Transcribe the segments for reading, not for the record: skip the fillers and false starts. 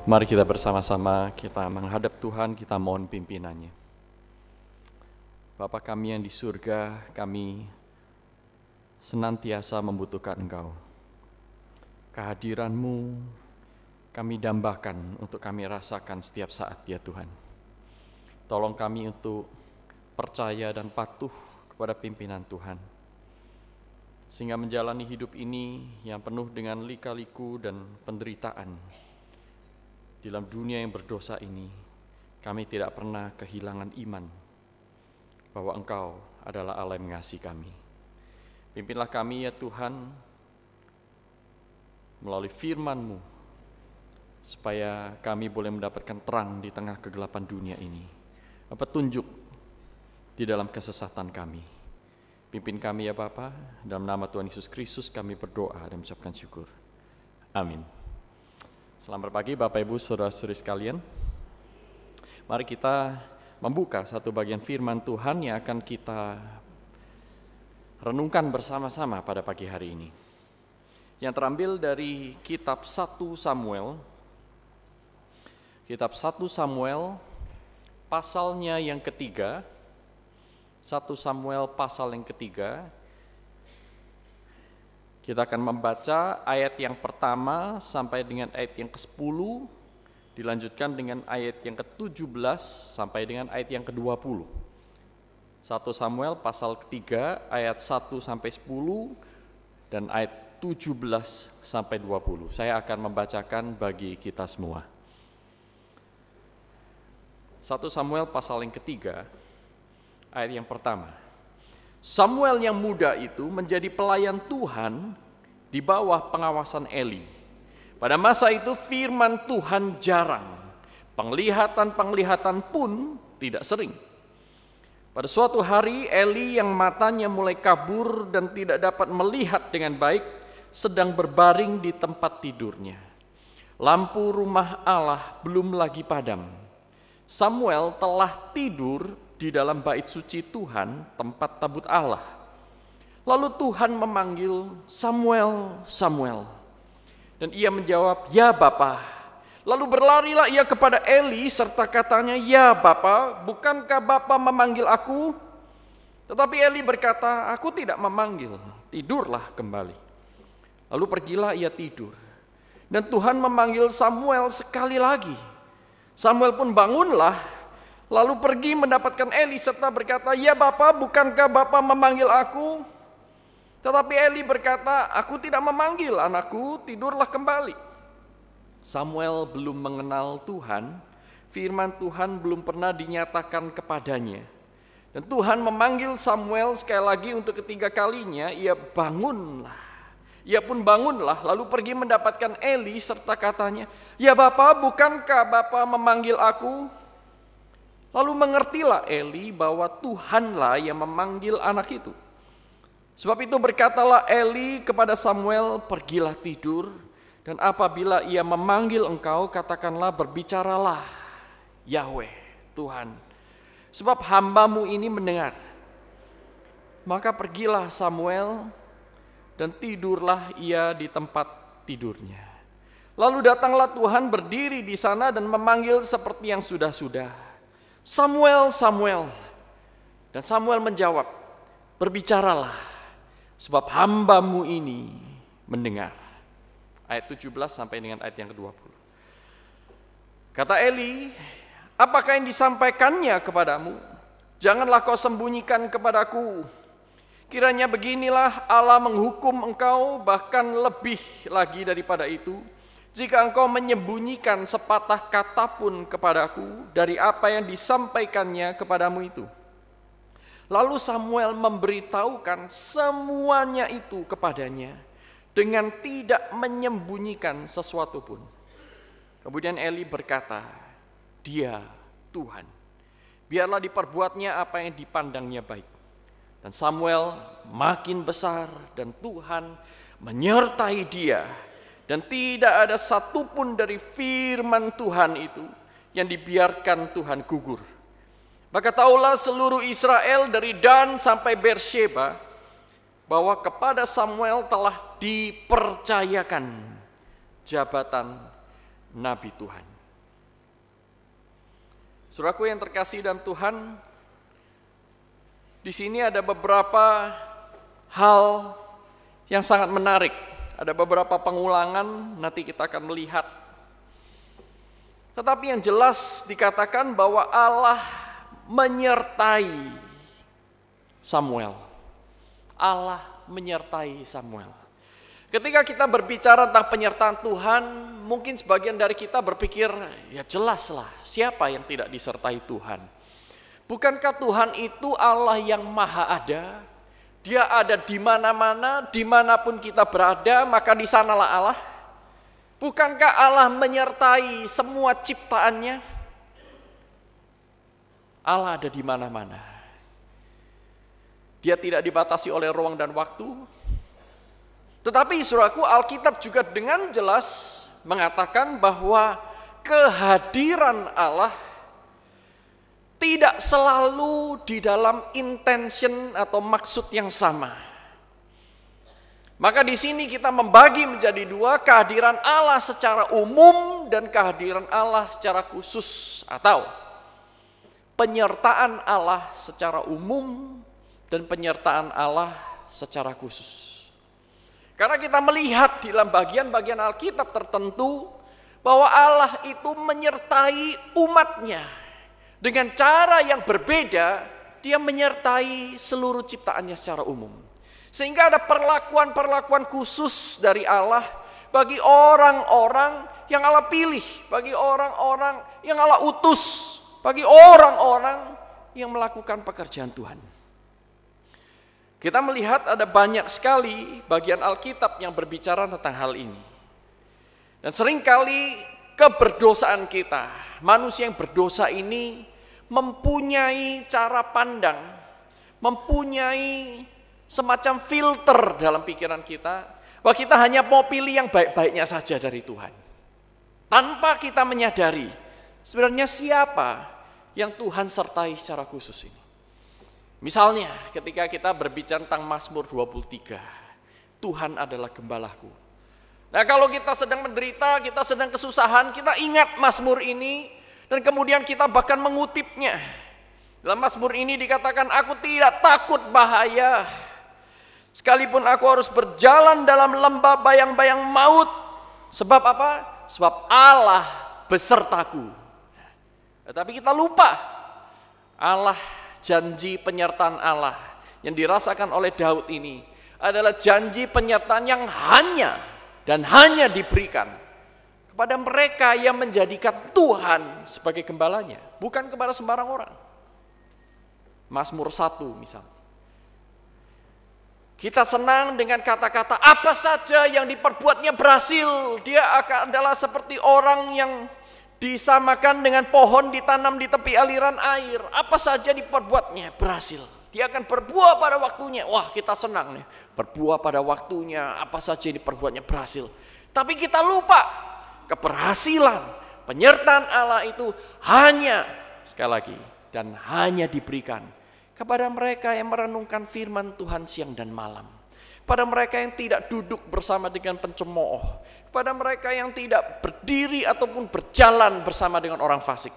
Mari kita bersama-sama kita menghadap Tuhan, kita mohon pimpinannya. Bapa kami yang di surga, kami senantiasa membutuhkan Engkau. Kehadiran-Mu kami dambakan untuk kami rasakan setiap saat ya Tuhan. Tolong kami untuk percaya dan patuh kepada pimpinan Tuhan, sehingga menjalani hidup ini yang penuh dengan lika-liku dan penderitaan. Di dalam dunia yang berdosa ini, kami tidak pernah kehilangan iman bahwa Engkau adalah Allah yang mengasihi kami. Pimpinlah kami ya Tuhan, melalui firman-Mu, supaya kami boleh mendapatkan terang di tengah kegelapan dunia ini. Petunjuk di dalam kesesatan kami. Pimpin kami ya Bapa, dalam nama Tuhan Yesus Kristus kami berdoa dan mengucapkan syukur. Amin. Selamat pagi Bapak Ibu Saudara-saudari sekalian. Mari kita membuka satu bagian firman Tuhan yang akan kita renungkan bersama-sama pada pagi hari ini. Yang terambil dari kitab 1 Samuel. Kitab 1 Samuel pasalnya yang ketiga. 1 Samuel pasal yang ketiga. Kita akan membaca ayat yang pertama sampai dengan ayat yang ke-10, dilanjutkan dengan ayat yang ke-17 sampai dengan ayat yang ke-20. 1 Samuel pasal ketiga ayat 1 sampai 10 dan ayat 17 sampai 20. Saya akan membacakan bagi kita semua. 1 Samuel pasal yang ketiga ayat yang pertama. Samuel yang muda itu menjadi pelayan Tuhan di bawah pengawasan Eli. Pada masa itu firman Tuhan jarang, penglihatan-penglihatan pun tidak sering. Pada suatu hari Eli yang matanya mulai kabur dan tidak dapat melihat dengan baik sedang berbaring di tempat tidurnya. Lampu rumah Allah belum lagi padam. Samuel telah tidur di dalam bait suci Tuhan, tempat tabut Allah. Lalu Tuhan memanggil Samuel, Samuel. Dan ia menjawab, ya Bapa. Lalu berlarilah ia kepada Eli serta katanya, ya Bapa, bukankah Bapa memanggil aku? Tetapi Eli berkata, aku tidak memanggil, tidurlah kembali. Lalu pergilah ia tidur. Dan Tuhan memanggil Samuel sekali lagi. Samuel pun bangunlah, lalu pergi mendapatkan Eli serta berkata, ya Bapa, bukankah Bapa memanggil aku? Tetapi Eli berkata, aku tidak memanggil anakku, tidurlah kembali. Samuel belum mengenal Tuhan, firman Tuhan belum pernah dinyatakan kepadanya. Dan Tuhan memanggil Samuel sekali lagi untuk ketiga kalinya, ia bangunlah. Ia pun bangunlah, lalu pergi mendapatkan Eli serta katanya, ya Bapa, bukankah Bapa memanggil aku? Lalu mengertilah Eli bahwa Tuhanlah yang memanggil anak itu. Sebab itu berkatalah Eli kepada Samuel, pergilah tidur, dan apabila ia memanggil engkau, katakanlah berbicaralah, Yahweh, Tuhan. Sebab hambamu ini mendengar. Maka pergilah Samuel, dan tidurlah ia di tempat tidurnya. Lalu datanglah Tuhan berdiri di sana dan memanggil seperti yang sudah-sudah. Samuel, Samuel. Dan Samuel menjawab, berbicaralah, sebab hambamu ini mendengar. Ayat 17 sampai dengan ayat yang ke-20. Kata Eli, apakah yang disampaikannya kepadamu? Janganlah kau sembunyikan kepadaku. Kiranya beginilah Allah menghukum engkau, bahkan lebih lagi daripada itu, jika engkau menyembunyikan sepatah kata pun kepadaku dari apa yang disampaikannya kepadamu itu. Lalu Samuel memberitahukan semuanya itu kepadanya dengan tidak menyembunyikan sesuatu pun. Kemudian Eli berkata, dia Tuhan. Biarlah diperbuatnya apa yang dipandangnya baik. Dan Samuel makin besar dan Tuhan menyertai dia. Dan tidak ada satupun dari firman Tuhan itu yang dibiarkan Tuhan gugur. Maka taulah seluruh Israel dari Dan sampai Beersheba bahwa kepada Samuel telah dipercayakan jabatan nabi Tuhan. Saudaraku yang terkasih dalam Tuhan, di sini ada beberapa hal yang sangat menarik. Ada beberapa pengulangan, nanti kita akan melihat. Tetapi yang jelas dikatakan bahwa Allah menyertai Samuel. Allah menyertai Samuel. Ketika kita berbicara tentang penyertaan Tuhan, mungkin sebagian dari kita berpikir, ya jelaslah siapa yang tidak disertai Tuhan. Bukankah Tuhan itu Allah yang maha ada? Dia ada di mana-mana, dimanapun kita berada, maka di sanalah Allah. Bukankah Allah menyertai semua ciptaannya? Allah ada di mana-mana. Dia tidak dibatasi oleh ruang dan waktu. Tetapi saudaraku, Alkitab juga dengan jelas mengatakan bahwa kehadiran Allah tidak selalu di dalam intention atau maksud yang sama. Maka di sini kita membagi menjadi dua, kehadiran Allah secara umum dan kehadiran Allah secara khusus, atau penyertaan Allah secara umum dan penyertaan Allah secara khusus. Karena kita melihat di dalam bagian-bagian Alkitab tertentu bahwa Allah itu menyertai umatnya. Dengan cara yang berbeda, dia menyertai seluruh ciptaannya secara umum. Sehingga ada perlakuan-perlakuan khusus dari Allah bagi orang-orang yang Allah pilih, bagi orang-orang yang Allah utus, bagi orang-orang yang melakukan pekerjaan Tuhan. Kita melihat ada banyak sekali bagian Alkitab yang berbicara tentang hal ini. Dan seringkali keberdosaan kita, manusia yang berdosa ini mempunyai cara pandang, mempunyai semacam filter dalam pikiran kita, bahwa kita hanya mau pilih yang baik-baiknya saja dari Tuhan. Tanpa kita menyadari sebenarnya siapa yang Tuhan sertai secara khusus ini. Misalnya ketika kita berbicara tentang Mazmur 23, Tuhan adalah gembalaku. Nah kalau kita sedang menderita, kita sedang kesusahan, kita ingat Mazmur ini, dan kemudian kita bahkan mengutipnya. Dalam Mazmur ini dikatakan, aku tidak takut bahaya, sekalipun aku harus berjalan dalam lembah bayang-bayang maut. Sebab apa? Sebab Allah besertaku. Tetapi kita lupa, Allah, janji penyertaan Allah yang dirasakan oleh Daud ini adalah janji penyertaan yang hanya dan hanya diberikan kepada mereka yang menjadikan Tuhan sebagai gembalanya, bukan kepada sembarang orang. Mazmur 1 misalnya. Kita senang dengan kata-kata apa saja yang diperbuatnya berhasil. Dia adalah seperti orang yang disamakan dengan pohon ditanam di tepi aliran air. Apa saja diperbuatnya berhasil. Dia akan berbuah pada waktunya. Wah, kita senang nih. Berbuah pada waktunya, apa saja diperbuatnya berhasil. Tapi kita lupa keberhasilan penyertaan Allah itu hanya, sekali lagi, dan hanya diberikan kepada mereka yang merenungkan firman Tuhan siang dan malam. Pada mereka yang tidak duduk bersama dengan pencemooh, pada mereka yang tidak berdiri ataupun berjalan bersama dengan orang fasik.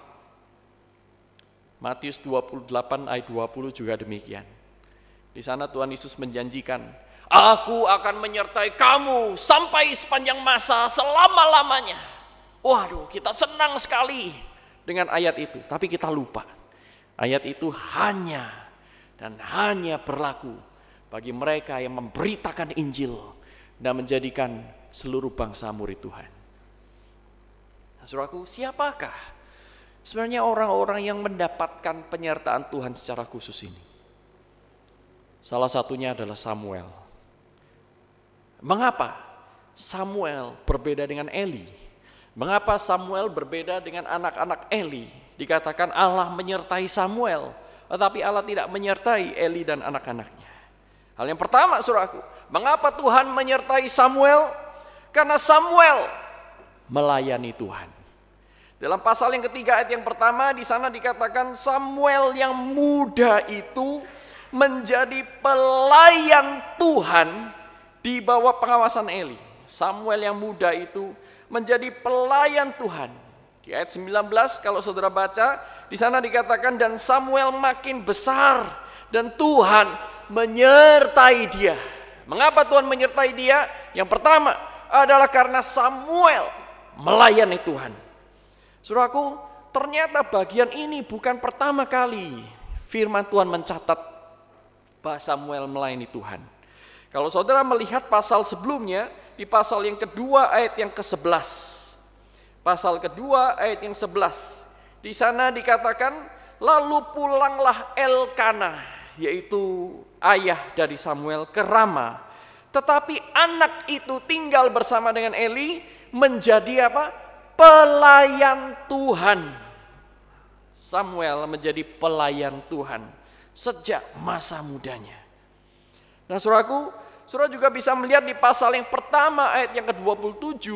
Matius 28 ayat 20 juga demikian. Di sana Tuhan Yesus menjanjikan, aku akan menyertai kamu sampai sepanjang masa, selama-lamanya. Waduh, kita senang sekali dengan ayat itu, tapi kita lupa. Ayat itu hanya dan hanya berlaku bagi mereka yang memberitakan Injil dan menjadikan seluruh bangsa murid Tuhan. Nah, saudaraku, siapakah sebenarnya orang-orang yang mendapatkan penyertaan Tuhan secara khusus ini? Salah satunya adalah Samuel. Mengapa Samuel berbeda dengan Eli? Mengapa Samuel berbeda dengan anak-anak Eli? Dikatakan Allah menyertai Samuel, tetapi Allah tidak menyertai Eli dan anak-anaknya. Hal yang pertama, saudaraku, mengapa Tuhan menyertai Samuel? Karena Samuel melayani Tuhan. Dalam pasal yang ketiga ayat yang pertama, di sana dikatakan Samuel yang muda itu menjadi pelayan Tuhan di bawah pengawasan Eli. Samuel yang muda itu menjadi pelayan Tuhan. Di ayat 19 kalau saudara baca, di sana dikatakan dan Samuel makin besar dan Tuhan menyertai dia. Mengapa Tuhan menyertai dia? Yang pertama adalah karena Samuel melayani Tuhan. Saudaraku, ternyata bagian ini bukan pertama kali firman Tuhan mencatat bahwa Samuel melayani Tuhan. Kalau saudara melihat pasal sebelumnya, di pasal yang kedua ayat yang ke-11. Pasal kedua ayat yang 11. Di sana dikatakan, lalu pulanglah Elkanah, yaitu ayah dari Samuel, ke Rama. Tetapi anak itu tinggal bersama dengan Eli menjadi apa? Pelayan Tuhan. Samuel menjadi pelayan Tuhan sejak masa mudanya. Nah, saudaraku, saudara juga bisa melihat di pasal yang pertama ayat yang ke-27,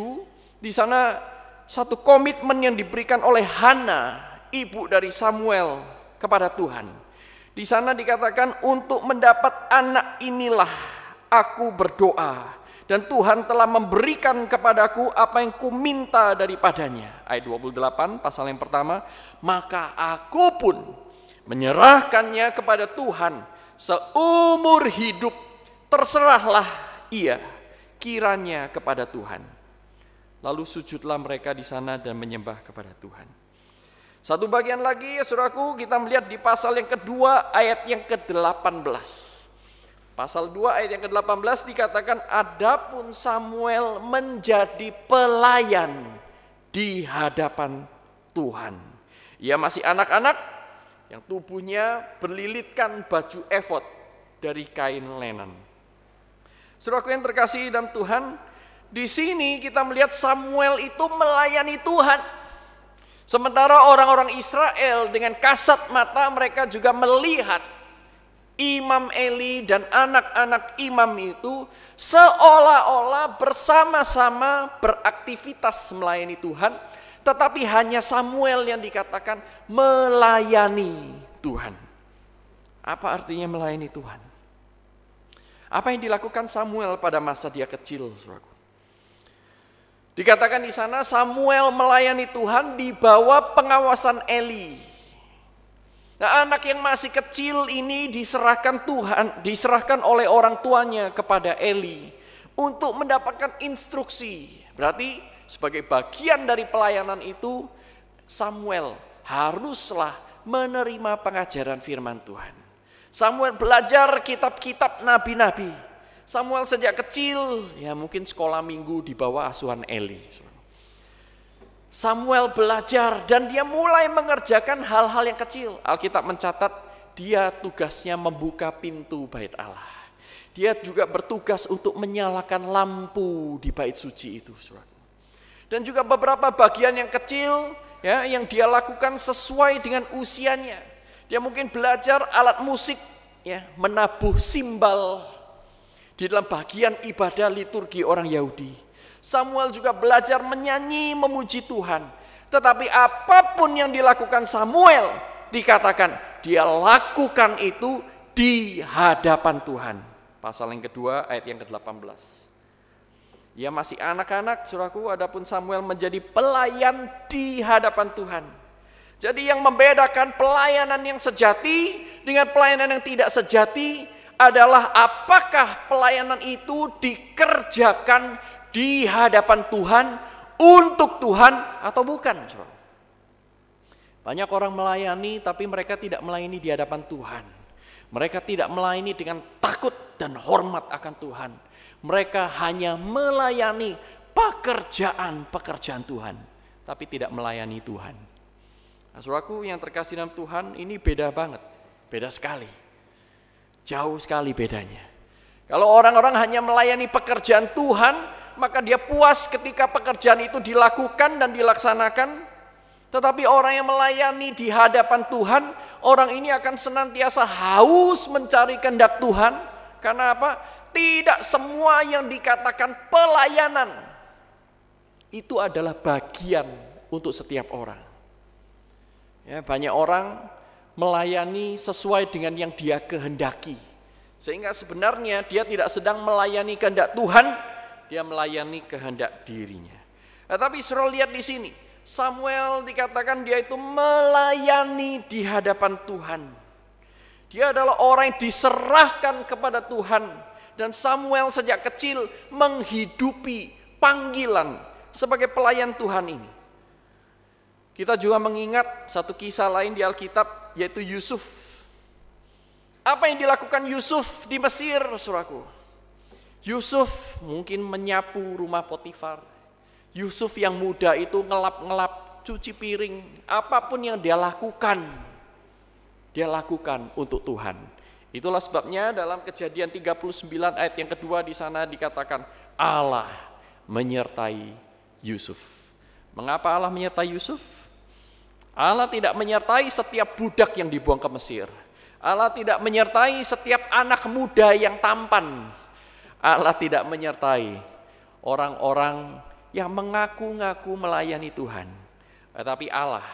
di sana satu komitmen yang diberikan oleh Hana, ibu dari Samuel, kepada Tuhan. Di sana dikatakan, untuk mendapat anak inilah aku berdoa, dan Tuhan telah memberikan kepadaku apa yang kuminta daripadanya. Ayat 28, pasal yang pertama, maka aku pun menyerahkannya kepada Tuhan seumur hidup, terserahlah ia kiranya kepada Tuhan. Lalu sujudlah mereka di sana dan menyembah kepada Tuhan. Satu bagian lagi ya saudaraku, kita melihat di pasal yang kedua ayat yang ke-18. Pasal 2 ayat yang ke-18 dikatakan, adapun Samuel menjadi pelayan di hadapan Tuhan. Ia masih anak-anak yang tubuhnya berlilitkan baju efod dari kain lenan. Saudaraku yang terkasih dalam Tuhan, di sini kita melihat Samuel itu melayani Tuhan. Sementara orang-orang Israel dengan kasat mata mereka juga melihat Imam Eli dan anak-anak imam itu seolah-olah bersama-sama beraktivitas melayani Tuhan. Tetapi hanya Samuel yang dikatakan melayani Tuhan. Apa artinya melayani Tuhan? Apa yang dilakukan Samuel pada masa dia kecil, saudaraku? Dikatakan di sana Samuel melayani Tuhan di bawah pengawasan Eli. Nah, anak yang masih kecil ini diserahkan oleh orang tuanya kepada Eli untuk mendapatkan instruksi. Berarti sebagai bagian dari pelayanan itu Samuel haruslah menerima pengajaran firman Tuhan. Samuel belajar kitab-kitab nabi-nabi. Samuel sejak kecil, ya mungkin sekolah minggu di bawah asuhan Eli. Samuel belajar dan dia mulai mengerjakan hal-hal yang kecil. Alkitab mencatat dia tugasnya membuka pintu bait Allah. Dia juga bertugas untuk menyalakan lampu di bait suci itu. Dan juga beberapa bagian yang kecil ya, yang dia lakukan sesuai dengan usianya. Dia mungkin belajar alat musik, ya, menabuh simbal di dalam bagian ibadah liturgi orang Yahudi. Samuel juga belajar menyanyi memuji Tuhan. Tetapi apapun yang dilakukan Samuel, dikatakan dia lakukan itu di hadapan Tuhan. Pasal yang kedua ayat yang ke-18. Ia masih anak-anak, saudaraku, adapun Samuel menjadi pelayan di hadapan Tuhan. Jadi yang membedakan pelayanan yang sejati dengan pelayanan yang tidak sejati adalah apakah pelayanan itu dikerjakan di hadapan Tuhan, untuk Tuhan atau bukan. Banyak orang melayani tapi mereka tidak melayani di hadapan Tuhan. Mereka tidak melayani dengan takut dan hormat akan Tuhan. Mereka hanya melayani pekerjaan Tuhan, tapi tidak melayani Tuhan. Nah, saudaraku yang terkasih dalam Tuhan, ini beda banget, beda sekali. Jauh sekali bedanya. Kalau orang-orang hanya melayani pekerjaan Tuhan, maka dia puas ketika pekerjaan itu dilakukan dan dilaksanakan. Tetapi orang yang melayani di hadapan Tuhan, orang ini akan senantiasa haus mencari kehendak Tuhan. Karena apa? Tidak semua yang dikatakan pelayanan itu adalah bagian untuk setiap orang. Ya, banyak orang melayani sesuai dengan yang dia kehendaki. Sehingga sebenarnya dia tidak sedang melayani kehendak Tuhan, dia melayani kehendak dirinya. Tapi saudara lihat di sini, Samuel dikatakan dia itu melayani di hadapan Tuhan. Dia adalah orang yang diserahkan kepada Tuhan. Dan Samuel sejak kecil menghidupi panggilan sebagai pelayan Tuhan ini. Kita juga mengingat satu kisah lain di Alkitab, yaitu Yusuf. Apa yang dilakukan Yusuf di Mesir, saudaraku? Yusuf mungkin menyapu rumah Potifar. Yusuf yang muda itu ngelap-ngelap, cuci piring. Apapun yang dia lakukan untuk Tuhan. Itulah sebabnya dalam Kejadian 39 ayat yang kedua di sana dikatakan Allah menyertai Yusuf. Mengapa Allah menyertai Yusuf? Allah tidak menyertai setiap budak yang dibuang ke Mesir. Allah tidak menyertai setiap anak muda yang tampan. Allah tidak menyertai orang-orang yang mengaku-ngaku melayani Tuhan. Tetapi Allah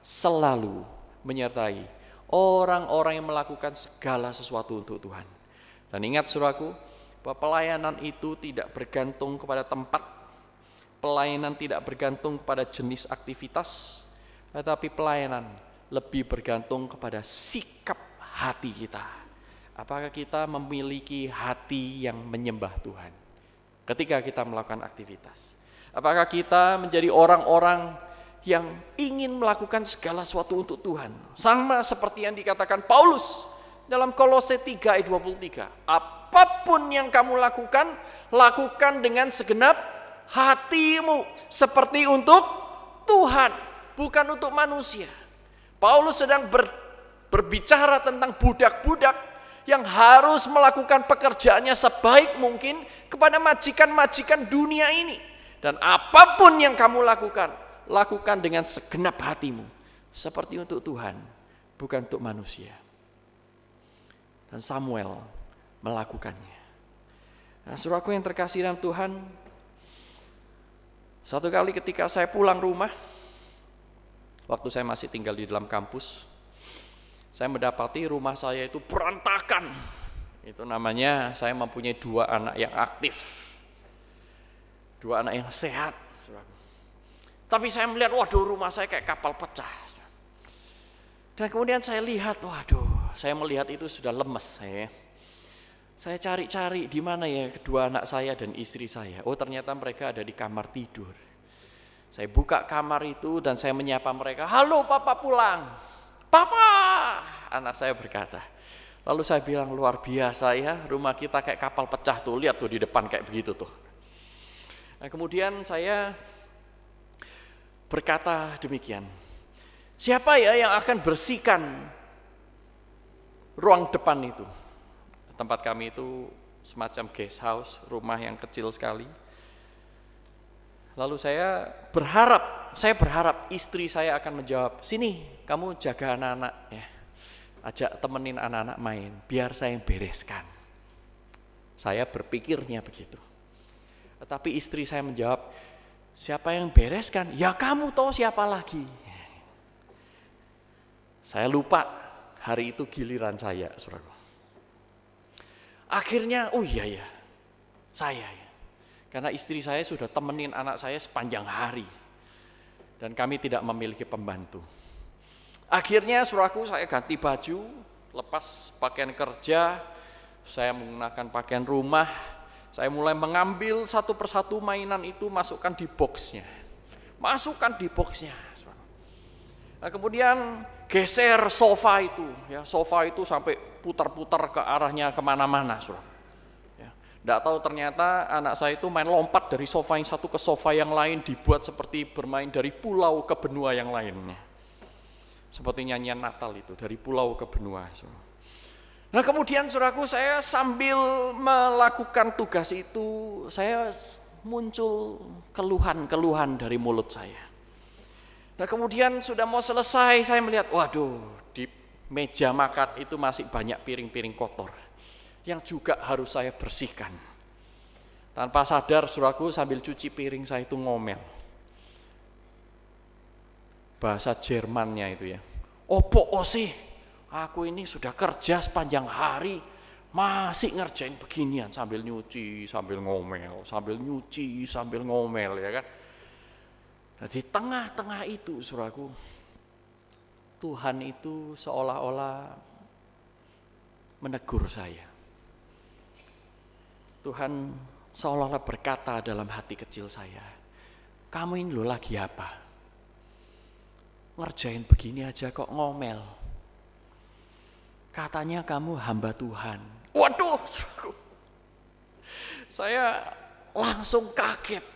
selalu menyertai orang-orang yang melakukan segala sesuatu untuk Tuhan. Dan ingat saudaraku, bahwa pelayanan itu tidak bergantung kepada tempat. Pelayanan tidak bergantung kepada jenis aktivitas. Tetapi pelayanan lebih bergantung kepada sikap hati kita. Apakah kita memiliki hati yang menyembah Tuhan ketika kita melakukan aktivitas? Apakah kita menjadi orang-orang yang ingin melakukan segala sesuatu untuk Tuhan? Sama seperti yang dikatakan Paulus dalam Kolose 3 ayat 23. Apapun yang kamu lakukan, lakukan dengan segenap hatimu seperti untuk Tuhan. Bukan untuk manusia. Paulus sedang berbicara tentang budak-budak yang harus melakukan pekerjaannya sebaik mungkin kepada majikan-majikan dunia ini. Dan apapun yang kamu lakukan, lakukan dengan segenap hatimu. Seperti untuk Tuhan, bukan untuk manusia. Dan Samuel melakukannya. Nah, saudaraku yang terkasih dalam Tuhan, satu kali ketika saya pulang rumah, waktu saya masih tinggal di dalam kampus, saya mendapati rumah saya itu berantakan. Itu namanya saya mempunyai 2 anak yang aktif, 2 anak yang sehat. Tapi saya melihat, waduh, rumah saya kayak kapal pecah. Dan kemudian saya lihat, waduh, saya melihat itu sudah lemes saya. Saya cari-cari di mana ya kedua anak saya dan istri saya. Oh, ternyata mereka ada di kamar tidur. Saya buka kamar itu dan saya menyapa mereka, "Halo, Papa pulang." "Papa," anak saya berkata. Lalu saya bilang, luar biasa ya, rumah kita kayak kapal pecah tuh, lihat tuh di depan kayak begitu tuh. Nah, kemudian saya berkata demikian, siapa ya yang akan bersihkan ruang depan itu? Tempat kami itu semacam guest house, rumah yang kecil sekali. Lalu saya berharap istri saya akan menjawab, "Sini, kamu jaga anak-anak ya. Ajak temenin anak-anak main, biar saya yang bereskan." Saya berpikirnya begitu. Tetapi istri saya menjawab, "Siapa yang bereskan? Ya kamu tahu siapa lagi." Saya lupa hari itu giliran saya, saudara. Akhirnya, oh iya ya, saya ya. Karena istri saya sudah temenin anak saya sepanjang hari. Dan kami tidak memiliki pembantu. Akhirnya saudaraku, saya ganti baju, lepas pakaian kerja, saya menggunakan pakaian rumah. Saya mulai mengambil satu persatu mainan itu, masukkan di boxnya. Nah, kemudian geser sofa itu. Ya, sofa itu sampai putar-putar ke arahnya kemana-mana, saudara. Tidak tahu ternyata anak saya itu main lompat dari sofa yang satu ke sofa yang lain, dibuat seperti bermain dari pulau ke benua yang lainnya. Seperti nyanyian Natal itu, dari pulau ke benua. Nah, kemudian saudaraku, saya sambil melakukan tugas itu, saya muncul keluhan-keluhan dari mulut saya. Nah, kemudian sudah mau selesai, saya melihat, waduh, di meja makan itu masih banyak piring-piring kotor yang juga harus saya bersihkan. Tanpa sadar, saudaraku, sambil cuci piring saya itu ngomel. Bahasa Jermannya itu ya. "Opo sih, aku ini sudah kerja sepanjang hari, masih ngerjain beginian sambil nyuci, sambil ngomel, sambil nyuci, sambil ngomel, ya kan. Nah, di tengah-tengah itu, saudaraku, Tuhan itu seolah-olah menegur saya. Tuhan seolah-olah berkata dalam hati kecil saya, kamu ini loh lagi apa? Ngerjain begini aja kok ngomel. Katanya kamu hamba Tuhan. Waduh, saya langsung kaget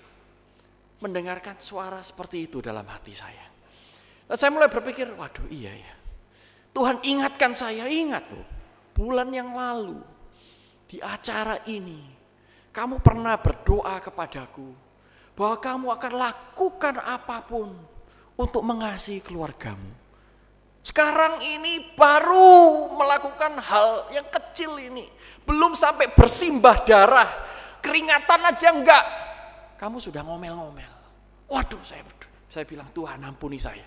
mendengarkan suara seperti itu dalam hati saya. Dan saya mulai berpikir, waduh iya ya. Tuhan ingatkan saya, ingat loh, bulan yang lalu di acara ini, kamu pernah berdoa kepadaku bahwa kamu akan lakukan apapun untuk mengasihi keluargamu. Sekarang ini baru melakukan hal yang kecil ini. Belum sampai bersimbah darah, keringatan aja enggak. Kamu sudah ngomel-ngomel. Waduh, saya bilang, Tuhan ampuni saya.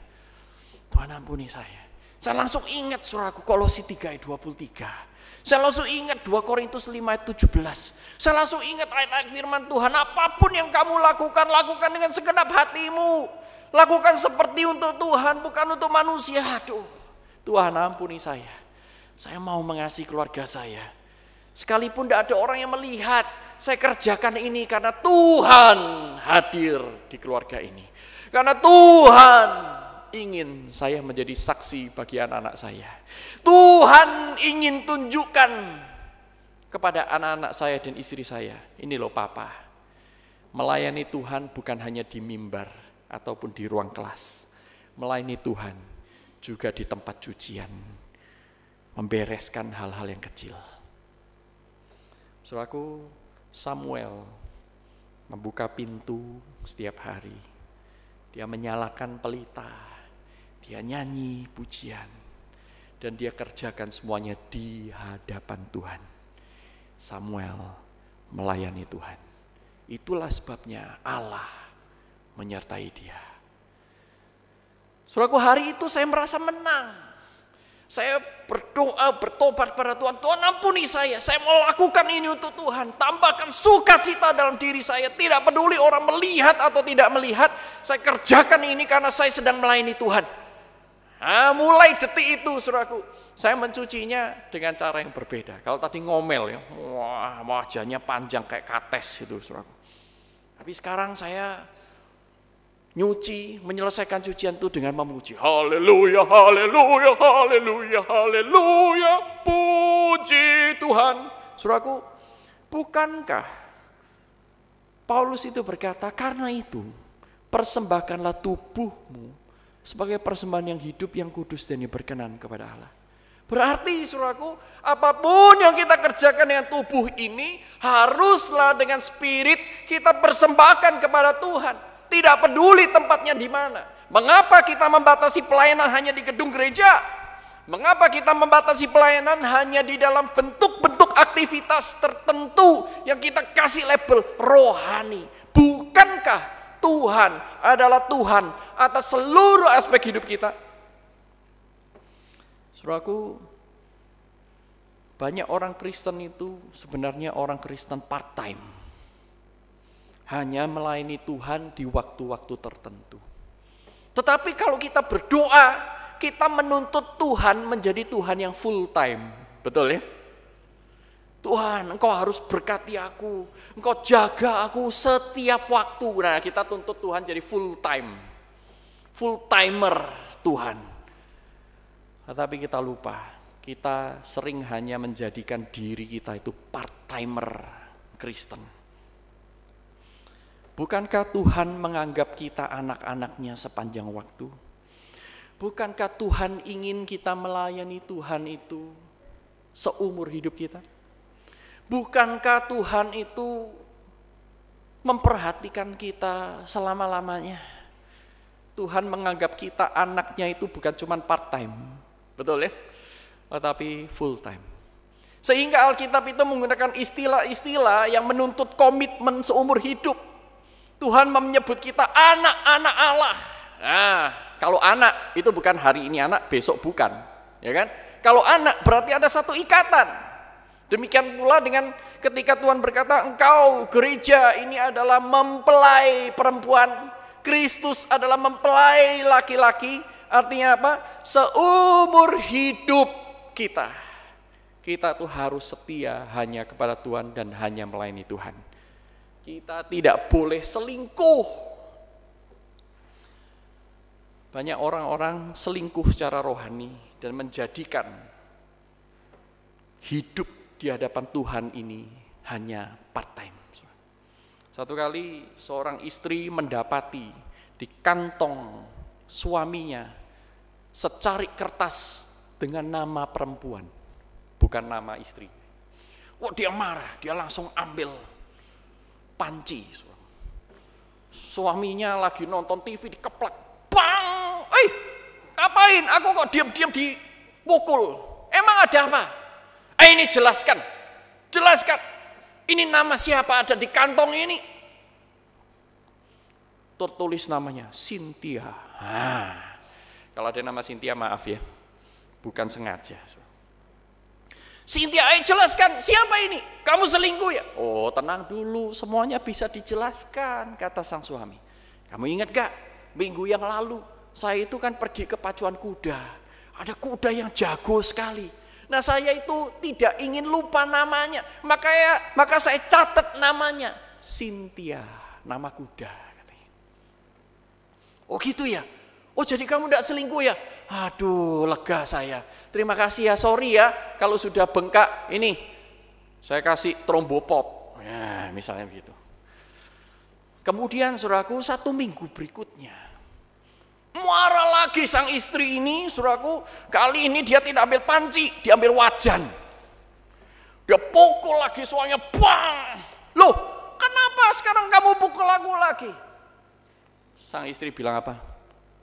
Tuhan ampuni saya. Saya langsung ingat suraku Kolose 3 ayat 23. Saya langsung ingat 2 Korintus 5 ayat 17. Saya langsung ingat ayat-ayat firman Tuhan. Apapun yang kamu lakukan, lakukan dengan segenap hatimu. Lakukan seperti untuk Tuhan, bukan untuk manusia. Aduh, Tuhan ampuni saya. Saya mau mengasihi keluarga saya. Sekalipun tidak ada orang yang melihat, saya kerjakan ini karena Tuhan hadir di keluarga ini. Karena Tuhan ingin saya menjadi saksi bagi anak-anak saya. Tuhan ingin tunjukkan kepada anak-anak saya dan istri saya. Ini loh papa, melayani Tuhan bukan hanya di mimbar ataupun di ruang kelas. Melayani Tuhan juga di tempat cucian. Membereskan hal-hal yang kecil. Saudaraku, Samuel membuka pintu setiap hari. Dia menyalakan pelita. Dia nyanyi pujian. Dan dia kerjakan semuanya di hadapan Tuhan. Samuel melayani Tuhan. Itulah sebabnya Allah menyertai dia. Saudaraku, hari itu saya merasa menang. Saya berdoa, bertobat pada Tuhan. Tuhan ampuni saya mau lakukan ini untuk Tuhan. Tambahkan sukacita dalam diri saya. Tidak peduli orang melihat atau tidak melihat. Saya kerjakan ini karena saya sedang melayani Tuhan. Nah, mulai detik itu, saudaraku, saya mencucinya dengan cara yang berbeda. Kalau tadi ngomel ya, wah wajahnya panjang kayak kates gitu, saudaraku. Tapi sekarang saya nyuci, menyelesaikan cucian itu dengan memuji. Haleluya, haleluya, haleluya, haleluya, puji Tuhan. Saudaraku, bukankah Paulus itu berkata, karena itu persembahkanlah tubuhmu sebagai persembahan yang hidup, yang kudus dan yang berkenan kepada Allah. Berarti saudaraku, apapun yang kita kerjakan dengan tubuh ini haruslah dengan spirit kita persembahkan kepada Tuhan. Tidak peduli tempatnya di mana. Mengapa kita membatasi pelayanan hanya di gedung gereja? Mengapa kita membatasi pelayanan hanya di dalam bentuk-bentuk aktivitas tertentu yang kita kasih label rohani? Bukankah Tuhan adalah Tuhan atas seluruh aspek hidup kita? Saudaraku, banyak orang Kristen itu sebenarnya orang Kristen part-time. Hanya melayani Tuhan di waktu-waktu tertentu. Tetapi kalau kita berdoa, kita menuntut Tuhan menjadi Tuhan yang full time. Betul ya? Tuhan, Engkau harus berkati aku. Engkau jaga aku setiap waktu. Nah, kita tuntut Tuhan jadi full time. Full timer Tuhan. Tetapi kita lupa. Kita sering hanya menjadikan diri kita itu part timer Kristen. Bukankah Tuhan menganggap kita anak-anaknya sepanjang waktu? Bukankah Tuhan ingin kita melayani Tuhan itu seumur hidup kita? Bukankah Tuhan itu memperhatikan kita selama-lamanya? Tuhan menganggap kita anaknya itu bukan cuma part time, betul ya? Tetapi full time. Sehingga Alkitab itu menggunakan istilah-istilah yang menuntut komitmen seumur hidup. Tuhan menyebut kita anak-anak Allah. Nah, kalau anak itu bukan hari ini anak, besok bukan, ya kan? Kalau anak berarti ada satu ikatan. Demikian pula dengan ketika Tuhan berkata, engkau gereja ini adalah mempelai perempuan, Kristus adalah mempelai laki-laki. Artinya apa? Seumur hidup kita tuh harus setia hanya kepada Tuhan dan hanya melayani Tuhan. Kita tidak boleh selingkuh. Banyak orang-orang selingkuh secara rohani dan menjadikan hidup di hadapan Tuhan ini hanya part time. Satu kali seorang istri mendapati di kantong suaminya secarik kertas dengan nama perempuan, bukan nama istri. Wah, dia marah, dia langsung ambil panci. Suaminya lagi nonton TV dikeplak, bang, ngapain? Aku kok diam-diam dipukul? Emang ada apa? Ini jelaskan. Ini nama siapa ada di kantong ini? Tertulis namanya Cynthia. Kalau ada nama Cynthia maaf ya, bukan sengaja. Cynthia, jelaskan siapa ini? Kamu selingkuh ya? Oh, tenang dulu, semuanya bisa dijelaskan, kata sang suami. Kamu ingat gak, minggu yang lalu saya itu kan pergi ke pacuan kuda. Ada kuda yang jago sekali. Nah, saya itu tidak ingin lupa namanya, maka saya catat namanya, Cynthia, nama kuda. Katanya. Oh gitu ya? Oh jadi kamu tidak selingkuh ya? Aduh, lega saya. Terima kasih ya, sorry ya kalau sudah bengkak ini. Saya kasih trombopop, ya, misalnya begitu. Kemudian saudaraku, 1 minggu berikutnya, marah lagi sang istri ini, saudaraku. Kali ini dia tidak ambil panci, dia ambil wajan. Dia pukul lagi suaminya, bang. Loh, kenapa sekarang kamu pukul aku lagi? Sang istri bilang apa?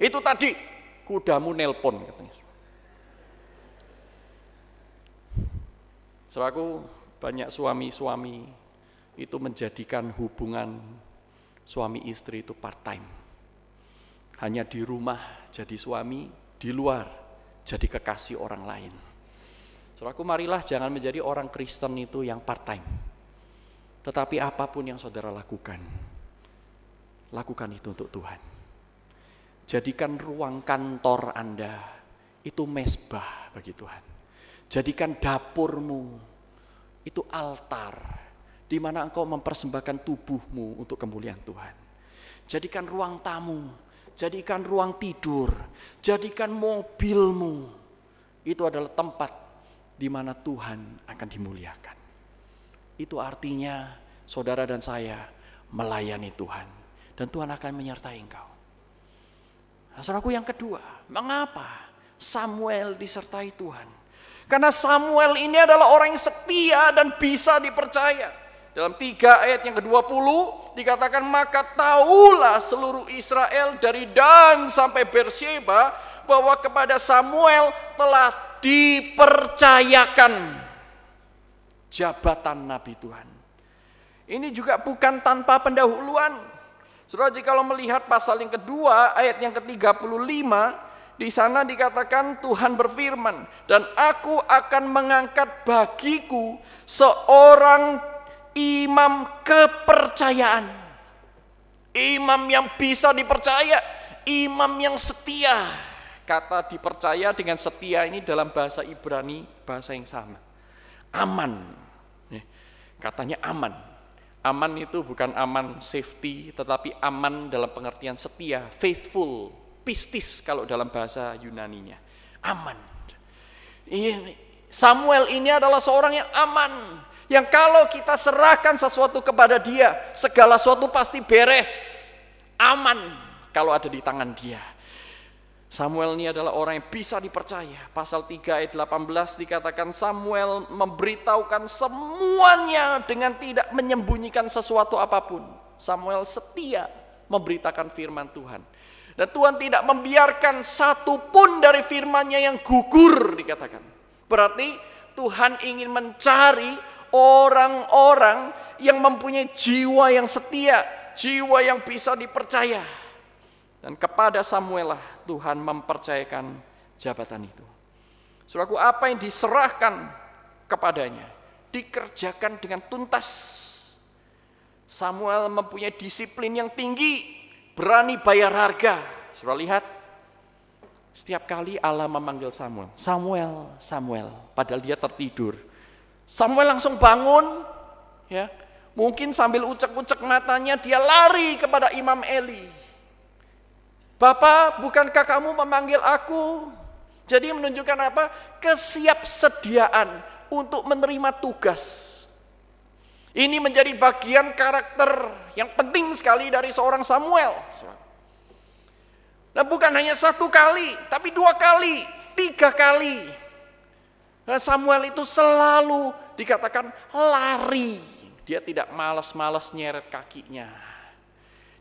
Itu tadi kudamu nelpon, katanya. Saudaraku, banyak suami-suami itu menjadikan hubungan suami istri itu part time. Hanya di rumah jadi suami, di luar jadi kekasih orang lain. Saudaraku, marilah jangan menjadi orang Kristen itu yang part time. Tetapi apapun yang saudara lakukan itu untuk Tuhan. Jadikan ruang kantor Anda itu mezbah bagi Tuhan. Jadikan dapurmu itu altar di mana engkau mempersembahkan tubuhmu untuk kemuliaan Tuhan. Jadikan ruang tamu, jadikan ruang tidur, jadikan mobilmu itu adalah tempat di mana Tuhan akan dimuliakan. Itu artinya saudara dan saya melayani Tuhan dan Tuhan akan menyertai engkau. Nah, saudaraku, yang kedua, mengapa Samuel disertai Tuhan? Karena Samuel ini adalah orang yang setia dan bisa dipercaya. Dalam 3 ayat yang ke-20 dikatakan, maka tahulah seluruh Israel dari Dan sampai Beersheba bahwa kepada Samuel telah dipercayakan jabatan Nabi Tuhan. Ini juga bukan tanpa pendahuluan. Saudara, jika melihat pasal yang kedua ayat yang ke-35, di sana dikatakan Tuhan berfirman, dan aku akan mengangkat bagiku seorang imam kepercayaan. Imam yang bisa dipercaya, imam yang setia. Kata dipercaya dengan setia ini dalam bahasa Ibrani, bahasa yang sama. Aman. Katanya aman. Aman itu bukan aman safety, tetapi aman dalam pengertian setia, faithful, pistis kalau dalam bahasa Yunaninya. Aman. Samuel ini adalah seorang yang aman, yang kalau kita serahkan sesuatu kepada dia, segala sesuatu pasti beres, aman kalau ada di tangan dia. Samuel ini adalah orang yang bisa dipercaya. Pasal 3 ayat 18 dikatakan Samuel memberitahukan semuanya dengan tidak menyembunyikan sesuatu apapun. Samuel setia memberitakan firman Tuhan. Dan Tuhan tidak membiarkan satu pun dari firman-Nya yang gugur, dikatakan. Berarti Tuhan ingin mencari orang-orang yang mempunyai jiwa yang setia, jiwa yang bisa dipercaya. Dan kepada Samuel lah Tuhan mempercayakan jabatan itu. Saudaraku, apa yang diserahkan kepadanya, dikerjakan dengan tuntas. Samuel mempunyai disiplin yang tinggi, berani bayar harga. Sudah lihat, setiap kali Allah memanggil Samuel, Samuel, Samuel, padahal dia tertidur. Samuel langsung bangun, ya. Mungkin sambil ucek-ucek matanya dia lari kepada Imam Eli. Bapak, bukankah kamu memanggil aku? Jadi menunjukkan apa? Kesiapsediaan untuk menerima tugas. Ini menjadi bagian karakter yang penting sekali dari seorang Samuel. Nah, bukan hanya 1 kali, tapi 2 kali, 3 kali. Nah, Samuel itu selalu dikatakan lari. Dia tidak malas-malas nyeret kakinya.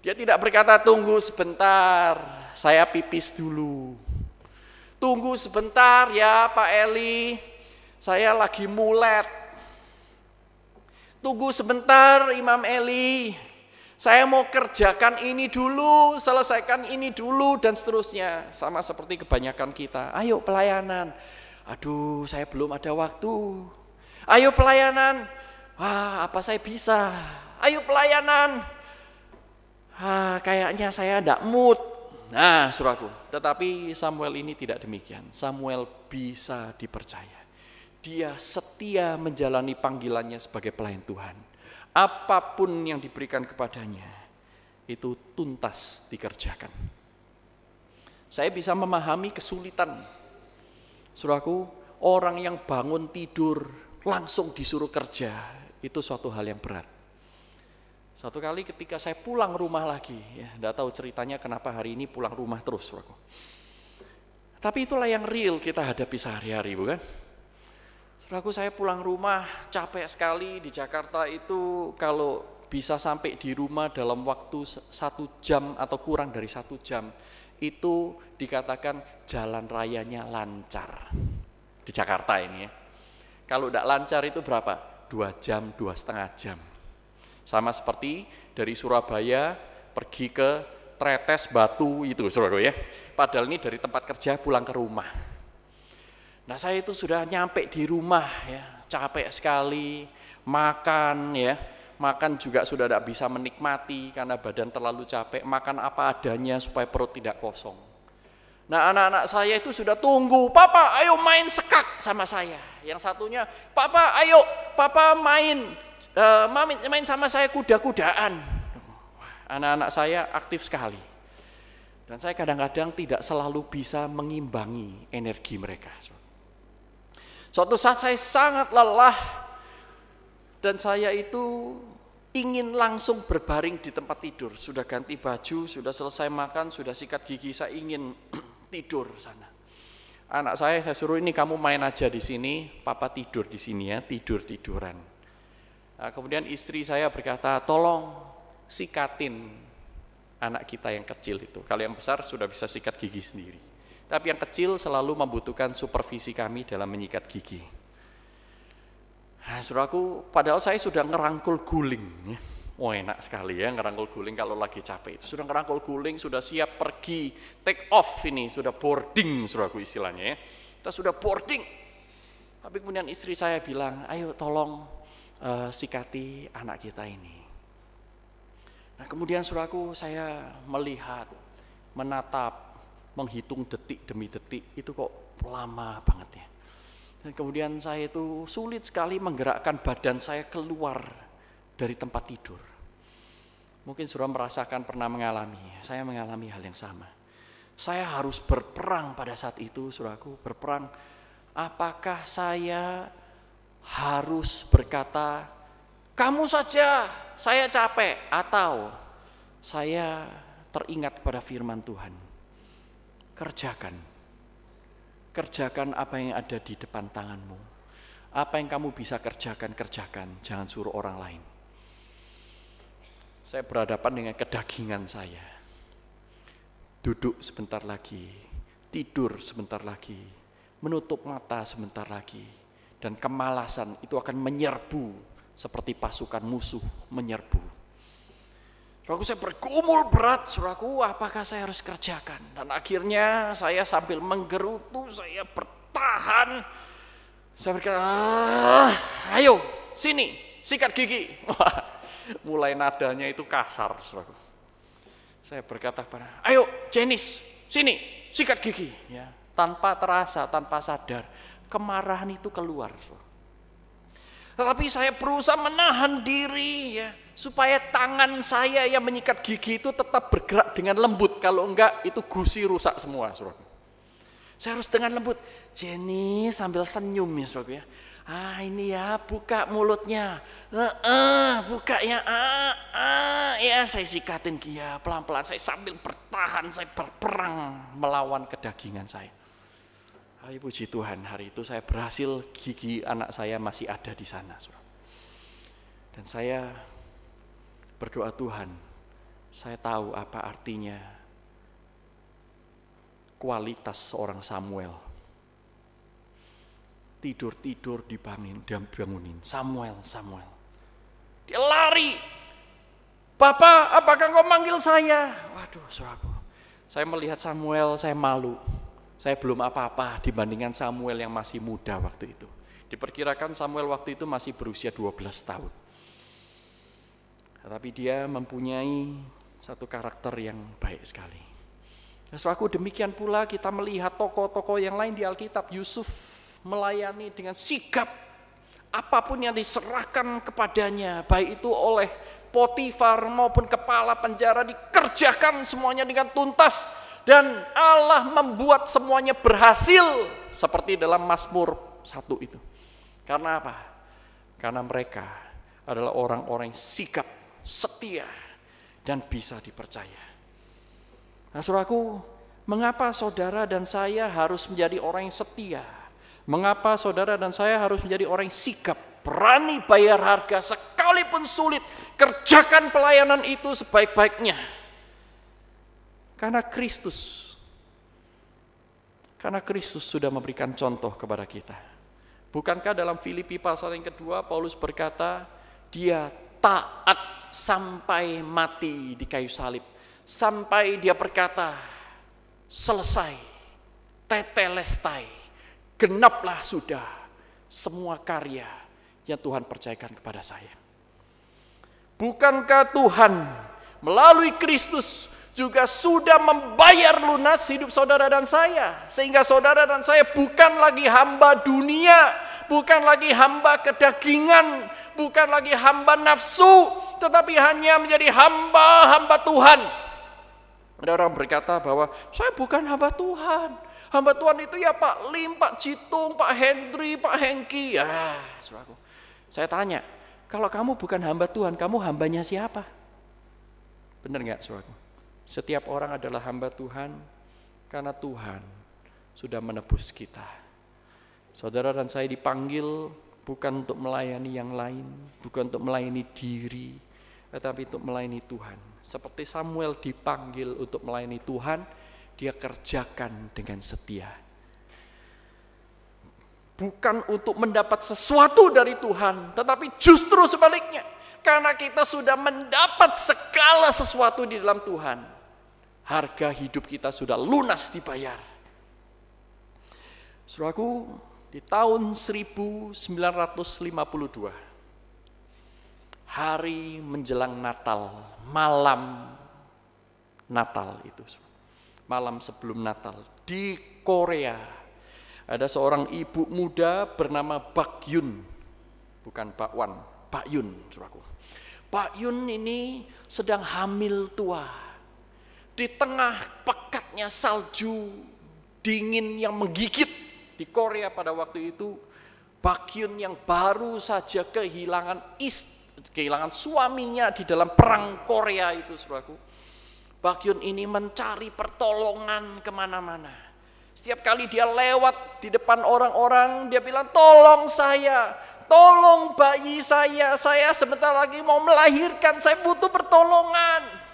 Dia tidak berkata, tunggu sebentar, saya pipis dulu. Tunggu sebentar ya Pak Eli, saya lagi mulet. Tunggu sebentar Imam Eli, saya mau kerjakan ini dulu, selesaikan ini dulu, dan seterusnya. Sama seperti kebanyakan kita, ayo pelayanan. Aduh, saya belum ada waktu. Ayo pelayanan. Wah, apa saya bisa? Ayo pelayanan. Kayaknya saya enggak mood. Nah, saudaraku, tetapi Samuel ini tidak demikian. Samuel bisa dipercaya. Dia setia menjalani panggilannya sebagai pelayan Tuhan. Apapun yang diberikan kepadanya, itu tuntas dikerjakan. Saya bisa memahami kesulitan. Saudaraku, orang yang bangun tidur langsung disuruh kerja, itu suatu hal yang berat. Satu kali ketika saya pulang rumah lagi, ya, enggak tahu ceritanya kenapa hari ini pulang rumah terus, saudaraku. Tapi itulah yang real kita hadapi sehari-hari, bukan? Saudaraku, saya pulang rumah capek sekali di Jakarta itu, kalau bisa sampai di rumah dalam waktu 1 jam atau kurang dari 1 jam, itu dikatakan jalan rayanya lancar. Di Jakarta ini ya. Kalau tidak lancar itu berapa? 2 jam, 2,5 jam. Sama seperti dari Surabaya pergi ke Tretes Batu itu, saudara ya. Padahal ini dari tempat kerja pulang ke rumah. Nah, saya itu sudah nyampe di rumah ya, capek sekali, makan ya. Makan juga sudah tidak bisa menikmati karena badan terlalu capek, makan apa adanya supaya perut tidak kosong. Nah, anak-anak saya itu sudah tunggu, Papa ayo main sekak sama saya. Yang satunya, Papa ayo, Papa main sama saya kuda-kudaan. Anak-anak saya aktif sekali. Dan saya kadang-kadang tidak selalu bisa mengimbangi energi mereka. Suatu saat saya sangat lelah dan saya itu ingin langsung berbaring di tempat tidur. Sudah ganti baju, sudah selesai makan, sudah sikat gigi, saya ingin tidur sana. Anak saya suruh, ini kamu main aja di sini, Papa tidur di sini ya, tidur-tiduran. Nah, kemudian istri saya berkata, tolong sikatin anak kita yang kecil itu. Kalau yang besar sudah bisa sikat gigi sendiri. Tapi yang kecil selalu membutuhkan supervisi kami dalam menyikat gigi. Nah, saudaraku, padahal saya sudah ngerangkul guling ya. Oh, enak sekali ya ngerangkul guling kalau lagi capek. Itu sudah ngerangkul guling, sudah siap pergi, take off ini, sudah boarding saudaraku istilahnya ya. Kita sudah boarding. Tapi kemudian istri saya bilang, ayo tolong sikati anak kita ini. Nah, kemudian saudaraku, saya melihat, menatap, menghitung detik demi detik, itu kok lama banget ya. Dan kemudian saya itu sulit sekali menggerakkan badan saya keluar dari tempat tidur. Mungkin sudah merasakan, pernah mengalami, saya mengalami hal yang sama. Saya harus berperang pada saat itu, saudaraku, berperang. Apakah saya harus berkata, kamu saja, saya capek, atau saya teringat pada firman Tuhan, kerjakan apa yang ada di depan tanganmu. Apa yang kamu bisa kerjakan, jangan suruh orang lain. Saya berhadapan dengan kedagingan saya. Duduk sebentar lagi, tidur sebentar lagi, menutup mata sebentar lagi, dan kemalasan itu akan menyerbu seperti pasukan musuh menyerbu. Saudaraku, saya bergumul berat, saudaraku, apakah saya harus kerjakan? Dan akhirnya saya sambil menggerutu, saya bertahan. Saya berkata, ayo sini, sikat gigi. Wah, mulai nadanya itu kasar, saudaraku. Saya berkata pada, ayo Jenis, sini, sikat gigi. Ya, tanpa terasa, tanpa sadar, kemarahan itu keluar. Tetapi saya berusaha menahan diri ya, supaya tangan saya yang menyikat gigi itu tetap bergerak dengan lembut. Kalau enggak, itu gusi rusak semua, saudaraku. Saya harus dengan lembut. Jenny sambil senyum ya, saudaraku ya. Ini ya, buka mulutnya. Buka ya. Ya, saya sikatin dia pelan-pelan. Saya sambil bertahan, saya berperang melawan kedagingan saya. Puji Tuhan, hari itu saya berhasil, gigi anak saya masih ada di sana. Saudara. Dan saya berdoa, Tuhan, saya tahu apa artinya kualitas seorang Samuel. Tidur-tidur dibangunin. Samuel. Dia lari. Bapak, apakah kau manggil saya? Waduh, saudaraku. Saya melihat Samuel, saya malu. Saya belum apa-apa dibandingkan Samuel yang masih muda waktu itu. Diperkirakan Samuel waktu itu masih berusia 12 tahun. Tetapi dia mempunyai satu karakter yang baik sekali. Saudaraku, demikian pula kita melihat tokoh-tokoh yang lain di Alkitab. Yusuf melayani dengan sigap. Apapun yang diserahkan kepadanya, baik itu oleh Potifar maupun kepala penjara, dikerjakan semuanya dengan tuntas. Dan Allah membuat semuanya berhasil seperti dalam Mazmur 1 itu. Karena apa? Karena mereka adalah orang-orang yang sigap, setia, dan bisa dipercaya. Nah, saudaraku, mengapa saudara dan saya harus menjadi orang yang setia? Mengapa saudara dan saya harus menjadi orang yang sigap, berani bayar harga sekalipun sulit, kerjakan pelayanan itu sebaik-baiknya? Karena Kristus sudah memberikan contoh kepada kita. Bukankah dalam Filipi pasal yang kedua Paulus berkata, dia taat sampai mati di kayu salib. Sampai dia berkata, selesai, tetelestai, genaplah sudah semua karya yang Tuhan percayakan kepada saya. Bukankah Tuhan melalui Kristus juga sudah membayar lunas hidup saudara dan saya. Sehingga saudara dan saya bukan lagi hamba dunia, bukan lagi hamba kedagingan, bukan lagi hamba nafsu, tetapi hanya menjadi hamba Tuhan. Ada orang berkata bahwa saya bukan hamba Tuhan. Hamba Tuhan itu ya Pak Lim, Pak Citung, Pak Hendri, Pak Hengki. Ya, saudaraku. Saya tanya, kalau kamu bukan hamba Tuhan, kamu hambanya siapa? Benar enggak, saudaraku? Setiap orang adalah hamba Tuhan karena Tuhan sudah menebus kita. Saudara dan saya dipanggil bukan untuk melayani yang lain, bukan untuk melayani diri, tetapi untuk melayani Tuhan. Seperti Samuel dipanggil untuk melayani Tuhan, dia kerjakan dengan setia. Bukan untuk mendapat sesuatu dari Tuhan, tetapi justru sebaliknya. Karena kita sudah mendapat segala sesuatu di dalam Tuhan. Harga hidup kita sudah lunas dibayar. Saudaraku, di tahun 1952, hari menjelang Natal, malam Natal itu, malam sebelum Natal, di Korea, ada seorang ibu muda bernama Bak Yun, bukan Pak Wan, Pak Yun, saudaraku. Pak Yun ini sedang hamil tua. Di tengah pekatnya salju dingin yang menggigit di Korea pada waktu itu, Bakyun yang baru saja kehilangan suaminya di dalam perang Korea itu, saudaraku. Bakyun ini mencari pertolongan kemana-mana. Setiap kali dia lewat di depan orang-orang, dia bilang, tolong saya, tolong bayi saya sebentar lagi mau melahirkan, saya butuh pertolongan.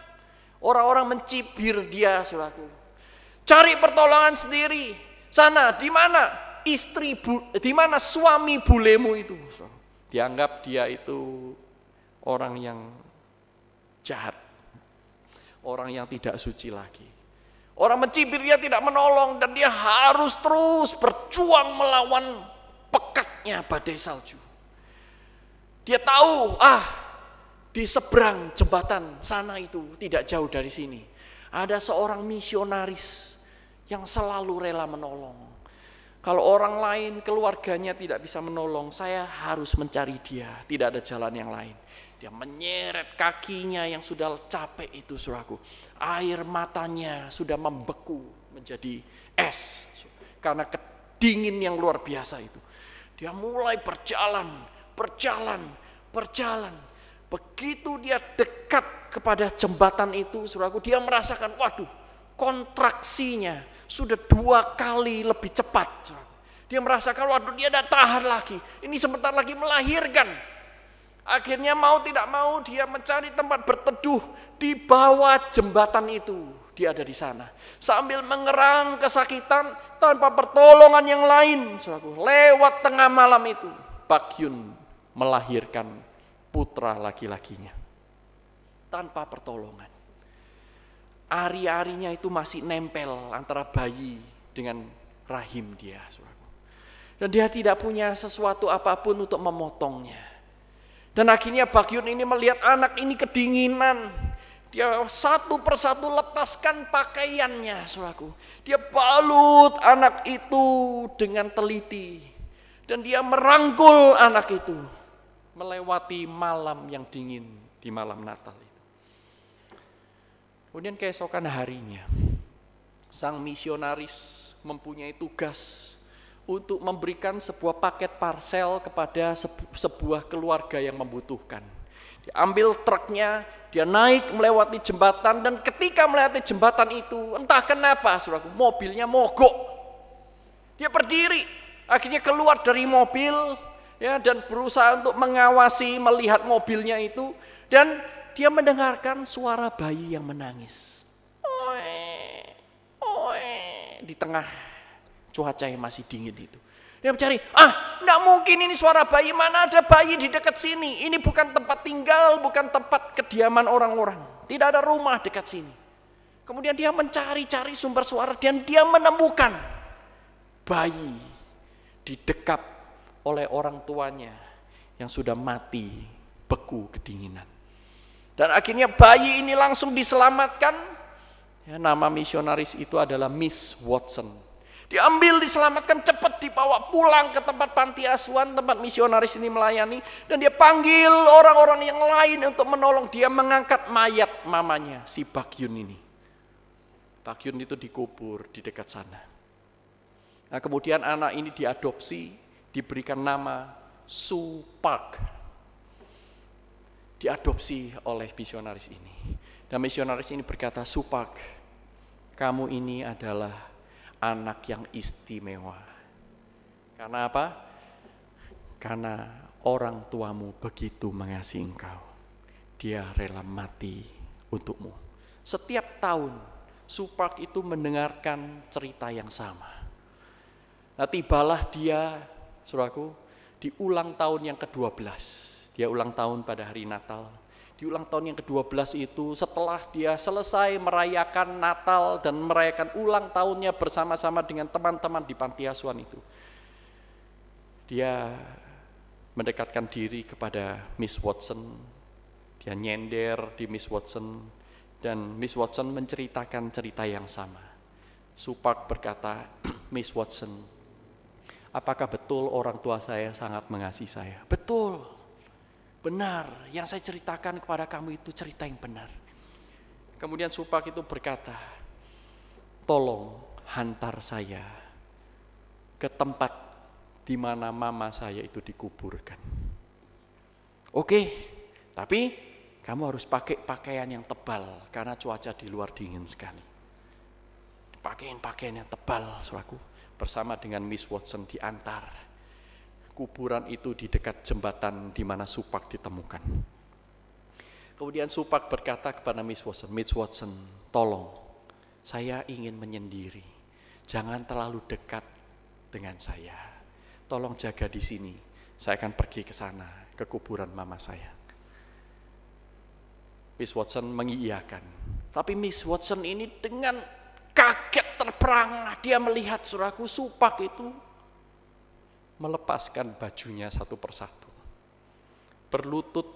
Orang-orang mencibir dia, saudaraku. Cari pertolongan sendiri. Sana, di mana di mana suami bulemu itu? Dianggap dia itu orang yang jahat. Orang yang tidak suci lagi. Orang mencibir dia, tidak menolong, dan dia harus terus berjuang melawan pekatnya badai salju. Dia tahu, di seberang jembatan sana itu tidak jauh dari sini ada seorang misionaris yang selalu rela menolong. Kalau orang lain, keluarganya tidak bisa menolong, saya harus mencari dia, tidak ada jalan yang lain. Dia menyeret kakinya yang sudah capek itu, saudaraku. Air matanya sudah membeku menjadi es karena kedingin yang luar biasa itu. Dia mulai berjalan. Begitu dia dekat kepada jembatan itu, saudaraku, dia merasakan, waduh, kontraksinya sudah 2 kali lebih cepat. Saudaraku. Dia merasakan, waduh, dia tidak tahan lagi. Ini sebentar lagi melahirkan. Akhirnya mau tidak mau dia mencari tempat berteduh di bawah jembatan itu. Dia ada di sana sambil mengerang kesakitan tanpa pertolongan yang lain. Saudaraku, lewat tengah malam itu, Bakyun melahirkan putra laki-lakinya tanpa pertolongan. Ari-arinya itu masih nempel antara bayi dengan rahim dia, saudaraku. Dan dia tidak punya sesuatu apapun untuk memotongnya. Dan akhirnya Bakyun ini melihat anak ini kedinginan. Dia satu persatu lepaskan pakaiannya, saudaraku. Dia balut anak itu dengan teliti. Dan dia merangkul anak itu melewati malam yang dingin di malam Natal itu. Kemudian keesokan harinya, sang misionaris mempunyai tugas untuk memberikan sebuah paket parsel kepada sebuah keluarga yang membutuhkan. Dia ambil truknya, dia naik melewati jembatan, dan ketika melewati jembatan itu, entah kenapa, saudaraku, mobilnya mogok. Dia berdiri, akhirnya keluar dari mobil, ya, dan berusaha untuk mengawasi, melihat mobilnya itu, dan dia mendengarkan suara bayi yang menangis. Di tengah cuaca yang masih dingin itu. Dia mencari, enggak mungkin ini suara bayi, mana ada bayi di dekat sini. Ini bukan tempat tinggal, bukan tempat kediaman orang-orang. Tidak ada rumah dekat sini. Kemudian dia mencari-cari sumber suara dan dia menemukan bayi didekap oleh orang tuanya yang sudah mati beku kedinginan. Dan akhirnya bayi ini langsung diselamatkan. Ya, nama misionaris itu adalah Miss Watson. Diambil, diselamatkan, cepat dibawa pulang ke tempat panti asuhan, tempat misionaris ini melayani. Dan dia panggil orang-orang yang lain untuk menolong. Dia mengangkat mayat mamanya, si Bakyun ini. Bakyun itu dikubur di dekat sana. Nah, kemudian anak ini diadopsi, diberikan nama Su Park. Diadopsi oleh misionaris ini. Dan misionaris ini berkata, Su Park, kamu ini adalah anak yang istimewa. Karena apa? Karena orang tuamu begitu mengasihi engkau. Dia rela mati untukmu. Setiap tahun, Su Park itu mendengarkan cerita yang sama. Nah, tibalah dia, saudaraku, di ulang tahun yang ke-12. Dia ulang tahun pada hari Natal. Di ulang tahun yang ke-12 itu, setelah dia selesai merayakan Natal dan merayakan ulang tahunnya bersama-sama dengan teman-teman di panti asuhan itu, dia mendekatkan diri kepada Miss Watson. Dia nyender di Miss Watson, dan Miss Watson menceritakan cerita yang sama. Su Park berkata, Miss Watson, apakah betul orang tua saya sangat mengasihi saya? Betul. Benar, yang saya ceritakan kepada kamu itu cerita yang benar. Kemudian Su Park itu berkata, tolong hantar saya ke tempat di mana mama saya itu dikuburkan. Oke, tapi kamu harus pakai pakaian yang tebal karena cuaca di luar dingin sekali. Pakaian yang tebal, saudaraku, bersama dengan Miss Watson diantar. Kuburan itu di dekat jembatan di mana Su Park ditemukan. Kemudian Su Park berkata kepada Miss Watson, tolong, saya ingin menyendiri. Jangan terlalu dekat dengan saya. Tolong jaga di sini. Saya akan pergi ke sana, ke kuburan mama saya. Miss Watson mengiyakan. Tapi Miss Watson ini dengan kaget terperangah. Dia melihat, saudaraku, Su Park itu melepaskan bajunya satu persatu. berlutut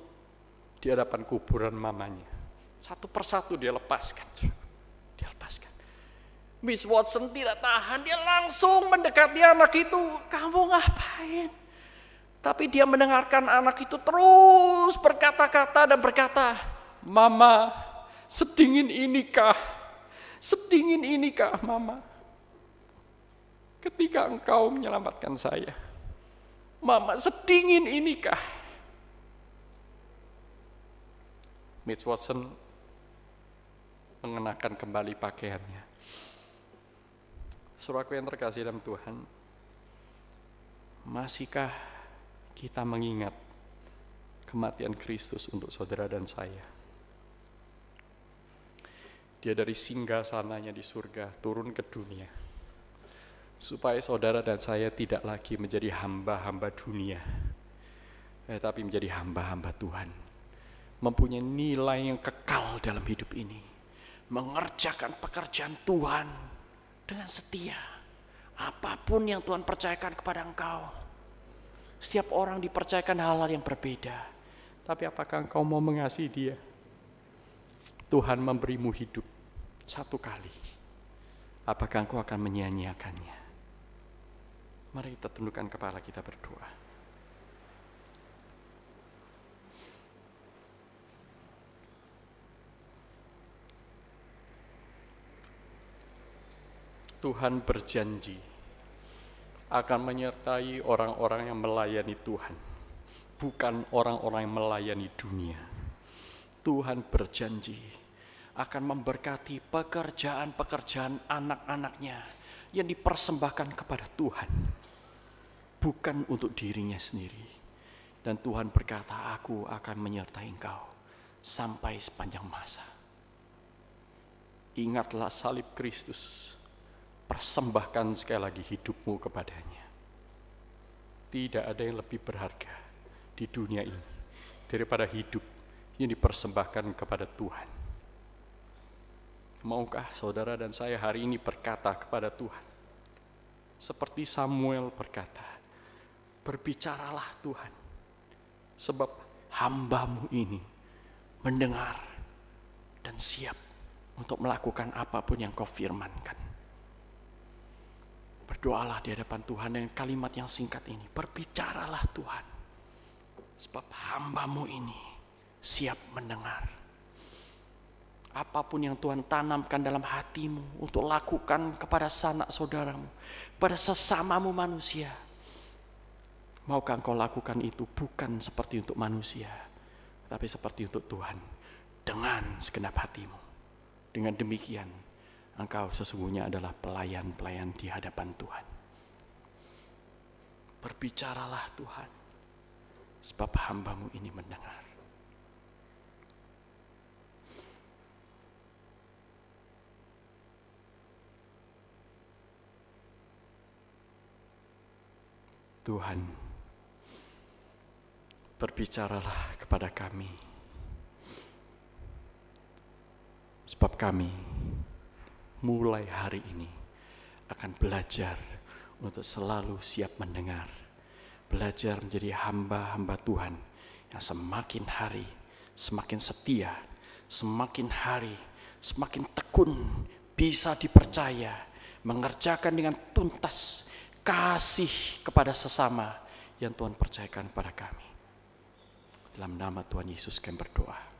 di hadapan kuburan mamanya. Satu persatu dia lepaskan. Dia lepaskan. Miss Watson tidak tahan, dia langsung mendekati anak itu. Kamu ngapain? Tapi dia mendengarkan anak itu terus berkata-kata dan berkata, Mama, sedingin inikah? Sedingin inikah, Mama? Ketika engkau menyelamatkan saya. Mama, sedingin inikah? Miss Watson mengenakan kembali pakaiannya. Saudaraku yang terkasih dalam Tuhan, masihkah kita mengingat kematian Kristus untuk saudara dan saya? Dia dari singgasananya di surga turun ke dunia, supaya saudara dan saya tidak lagi menjadi hamba-hamba dunia, tapi menjadi hamba-hamba Tuhan, mempunyai nilai yang kekal dalam hidup ini, mengerjakan pekerjaan Tuhan dengan setia. Apapun yang Tuhan percayakan kepada engkau, setiap orang dipercayakan hal-hal yang berbeda. Tapi apakah engkau mau mengasihi dia? Tuhan memberimu hidup satu kali. Apakah engkau akan menyia-nyiakannya? Mari kita tundukkan kepala kita berdoa. Tuhan berjanji akan menyertai orang-orang yang melayani Tuhan, bukan orang-orang yang melayani dunia. Tuhan berjanji akan memberkati pekerjaan-pekerjaan anak-anaknya yang dipersembahkan kepada Tuhan, bukan untuk dirinya sendiri. Dan Tuhan berkata, aku akan menyertai engkau sampai sepanjang masa. Ingatlah salib Kristus. Persembahkan sekali lagi hidupmu kepadanya. Tidak ada yang lebih berharga di dunia ini daripada hidup yang dipersembahkan kepada Tuhan. Maukah saudara dan saya hari ini berkata kepada Tuhan, seperti Samuel berkata, berbicaralah Tuhan, sebab hambamu ini mendengar dan siap untuk melakukan apapun yang kau firmankan. Berdoalah di hadapan Tuhan dengan kalimat yang singkat ini. Berbicaralah Tuhan, sebab hambamu ini siap mendengar. Apapun yang Tuhan tanamkan dalam hatimu untuk lakukan kepada sanak saudaramu, pada sesamamu manusia, maukah engkau lakukan itu bukan seperti untuk manusia, tapi seperti untuk Tuhan, dengan segenap hatimu. Dengan demikian, engkau sesungguhnya adalah pelayan-pelayan di hadapan Tuhan. Berbicaralah Tuhan, sebab hambamu ini mendengar. Tuhan, berbicaralah kepada kami, sebab kami mulai hari ini akan belajar untuk selalu siap mendengar, belajar menjadi hamba-hamba Tuhan yang semakin hari semakin setia, semakin hari semakin tekun, bisa dipercaya, mengerjakan dengan tuntas kasih kepada sesama yang Tuhan percayakan pada kami. Dalam nama Tuhan Yesus kami berdoa.